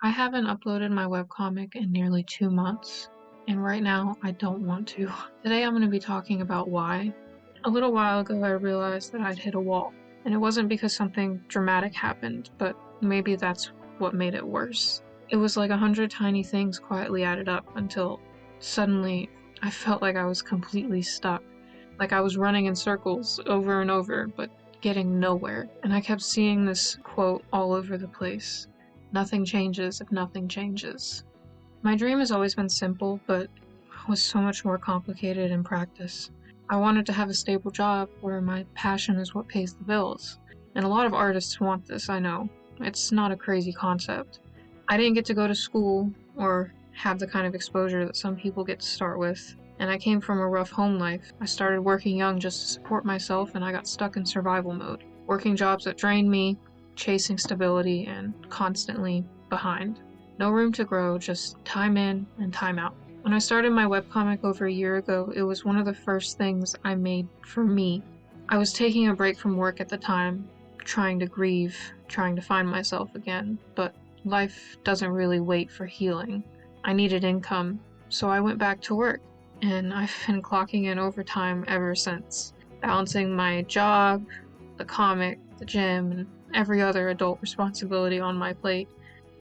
I haven't uploaded my webcomic in nearly 2 months, and right now I don't want to. Today I'm going to be talking about why. A little while ago I realized that I'd hit a wall, and it wasn't because something dramatic happened, but maybe that's what made it worse. It was like 100 tiny things quietly added up until suddenly I felt like I was completely stuck. Like I was running in circles over and over, but getting nowhere. And I kept seeing this quote all over the place. Nothing changes if nothing changes. My dream has always been simple, but was so much more complicated in practice. I wanted to have a stable job where my passion is what pays the bills. And a lot of artists want this, I know. It's not a crazy concept. I didn't get to go to school or have the kind of exposure that some people get to start with. And I came from a rough home life. I started working young just to support myself, and I got stuck in survival mode. Working jobs that drained me, chasing stability, and constantly behind. No room to grow, just time in and time out. When I started my webcomic over a year ago, it was one of the first things I made for me. I was taking a break from work at the time, trying to grieve, trying to find myself again, but life doesn't really wait for healing. I needed income, so I went back to work, and I've been clocking in overtime ever since, balancing my job, the comic, the gym, and every other adult responsibility on my plate.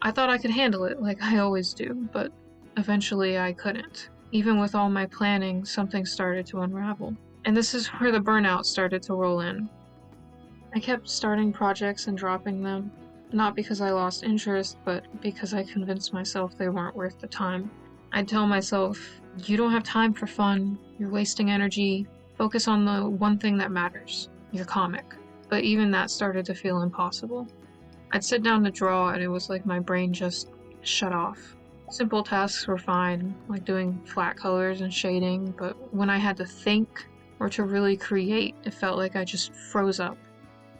I thought I could handle it like I always do, but eventually I couldn't. Even with all my planning, something started to unravel. And this is where the burnout started to roll in. I kept starting projects and dropping them, not because I lost interest, but because I convinced myself they weren't worth the time. I'd tell myself, you don't have time for fun, you're wasting energy, focus on the one thing that matters, your comic. But even that started to feel impossible. I'd sit down to draw and it was like my brain just shut off. Simple tasks were fine, like doing flat colors and shading, but when I had to think or to really create, it felt like I just froze up.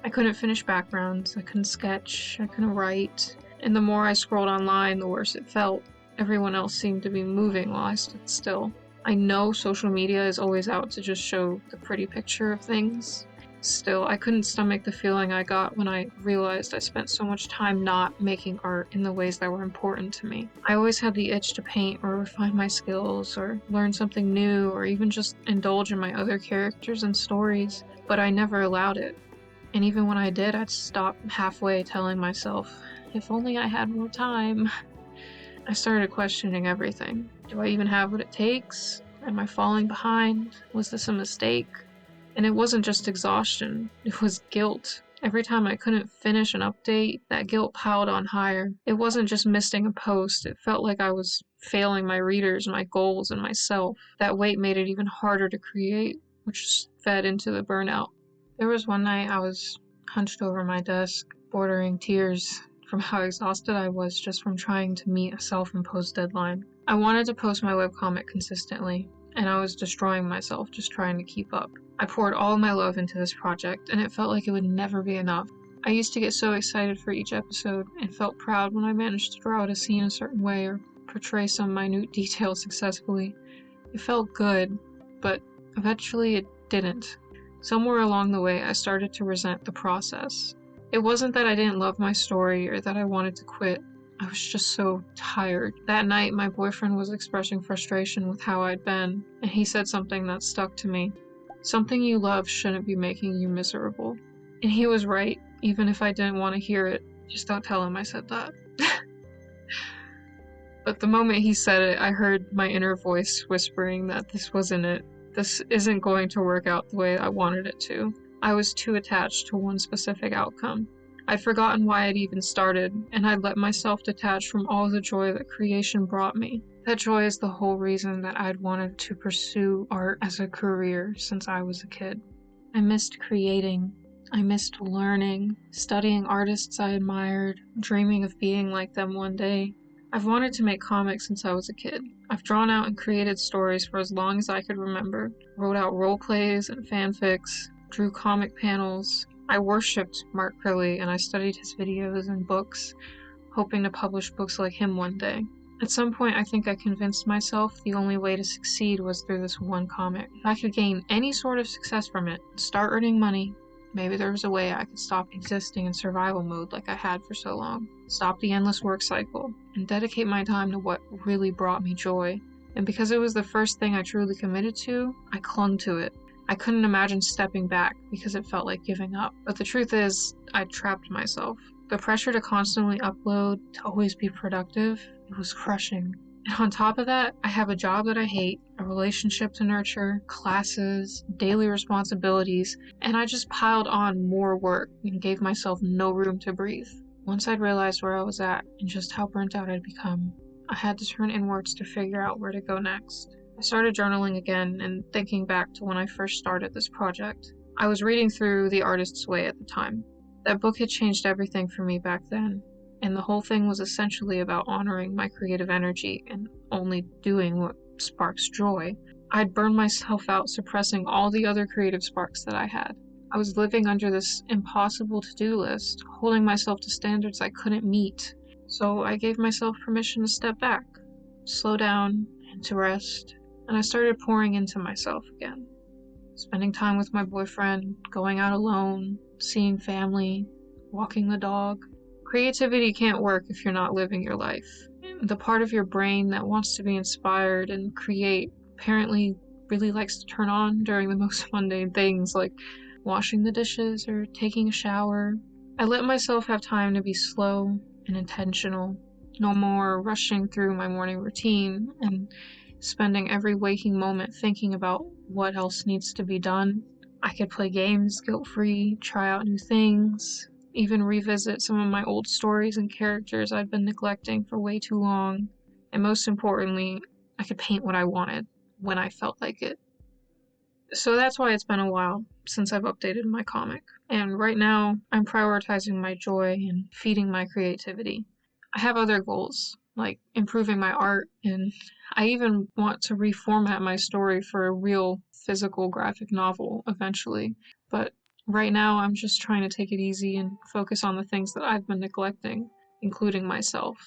I couldn't finish backgrounds, I couldn't sketch, I couldn't write, and the more I scrolled online, the worse it felt. Everyone else seemed to be moving while I stood still. I know social media is always out to just show the pretty picture of things. Still, I couldn't stomach the feeling I got when I realized I spent so much time not making art in the ways that were important to me. I always had the itch to paint or refine my skills or learn something new or even just indulge in my other characters and stories, but I never allowed it. And even when I did, I'd stop halfway telling myself, if only I had more time. I started questioning everything. Do I even have what it takes? Am I falling behind? Was this a mistake? And it wasn't just exhaustion, it was guilt. Every time I couldn't finish an update, that guilt piled on higher. It wasn't just missing a post, it felt like I was failing my readers, my goals, and myself. That weight made it even harder to create, which fed into the burnout. There was one night I was hunched over my desk, bordering tears from how exhausted I was just from trying to meet a self-imposed deadline. I wanted to post my webcomic consistently, and I was destroying myself just trying to keep up. I poured all my love into this project, and it felt like it would never be enough. I used to get so excited for each episode, and felt proud when I managed to draw out a scene a certain way or portray some minute detail successfully. It felt good, but eventually it didn't. Somewhere along the way, I started to resent the process. It wasn't that I didn't love my story or that I wanted to quit. I was just so tired. That night, my boyfriend was expressing frustration with how I'd been, and he said something that stuck to me. Something you love shouldn't be making you miserable. And he was right, even if I didn't want to hear it. Just don't tell him I said that. But the moment he said it, I heard my inner voice whispering that this wasn't it. This isn't going to work out the way I wanted it to. I was too attached to one specific outcome. I'd forgotten why I'd even started, and I'd let myself detach from all the joy that creation brought me. That joy is the whole reason that I'd wanted to pursue art as a career since I was a kid. I missed creating. I missed learning, studying artists I admired, dreaming of being like them one day. I've wanted to make comics since I was a kid. I've drawn out and created stories for as long as I could remember, wrote out role plays and fanfics, drew comic panels. I worshipped Mark Crilley and I studied his videos and books, hoping to publish books like him one day. At some point, I think I convinced myself the only way to succeed was through this one comic. If I could gain any sort of success from it, start earning money, Maybe there was a way I could stop existing in survival mode like I had for so long, stop the endless work cycle, and dedicate my time to what really brought me joy. And because it was the first thing I truly committed to, I clung to it. I couldn't imagine stepping back because it felt like giving up. But the truth is, I trapped myself. The pressure to constantly upload, to always be productive, it was crushing. And on top of that, I have a job that I hate, a relationship to nurture, classes, daily responsibilities, and I just piled on more work and gave myself no room to breathe. Once I'd realized where I was at and just how burnt out I'd become, I had to turn inwards to figure out where to go next. I started journaling again and thinking back to when I first started this project. I was reading through The Artist's Way at the time. That book had changed everything for me back then, and the whole thing was essentially about honoring my creative energy and only doing what sparks joy. I'd burned myself out suppressing all the other creative sparks that I had. I was living under this impossible to-do list, holding myself to standards I couldn't meet. So I gave myself permission to step back, slow down, and to rest. And I started pouring into myself again. Spending time with my boyfriend, going out alone, seeing family, walking the dog. Creativity can't work if you're not living your life. The part of your brain that wants to be inspired and create apparently really likes to turn on during the most mundane things like washing the dishes or taking a shower. I let myself have time to be slow and intentional. No more rushing through my morning routine and spending every waking moment thinking about what else needs to be done. I could play games guilt-free, try out new things, even revisit some of my old stories and characters I'd been neglecting for way too long. And most importantly, I could paint what I wanted when I felt like it. So that's why it's been a while since I've updated my comic. And right now, I'm prioritizing my joy and feeding my creativity. I have other goals, like improving my art, and I even want to reformat my story for a real physical graphic novel eventually. But right now, I'm just trying to take it easy and focus on the things that I've been neglecting, including myself.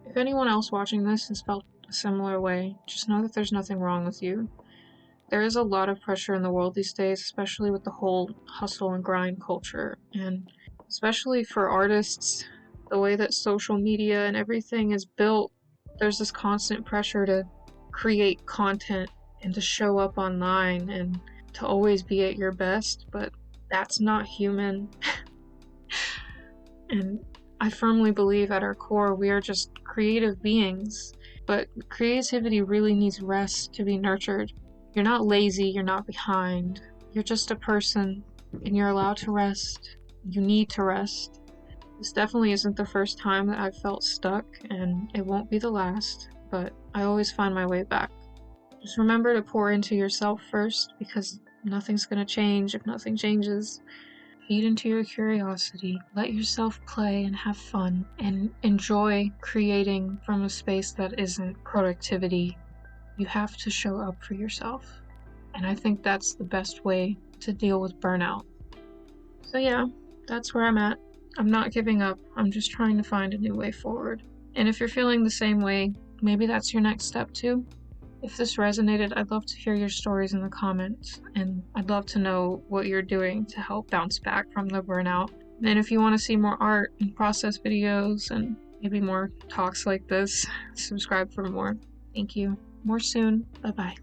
If anyone else watching this has felt a similar way, just know that there's nothing wrong with you. There is a lot of pressure in the world these days, especially with the whole hustle and grind culture, and especially for artists, the way that social media and everything is built, there's this constant pressure to create content and to show up online and to always be at your best, but that's not human. And I firmly believe at our core we are just creative beings, but creativity really needs rest to be nurtured. You're not lazy, you're not behind, you're just a person, and you're allowed to rest. You need to rest. This definitely isn't the first time that I've felt stuck, and it won't be the last, but I always find my way back. Just remember to pour into yourself first, because nothing's gonna change if nothing changes. Feed into your curiosity, let yourself play and have fun, and enjoy creating from a space that isn't productivity. You have to show up for yourself. And I think that's the best way to deal with burnout. So yeah, that's where I'm at. I'm not giving up. I'm just trying to find a new way forward. And if you're feeling the same way, maybe that's your next step too. If this resonated, I'd love to hear your stories in the comments. And I'd love to know what you're doing to help bounce back from the burnout. And if you want to see more art and process videos and maybe more talks like this, subscribe for more. Thank you. More soon. Bye-bye.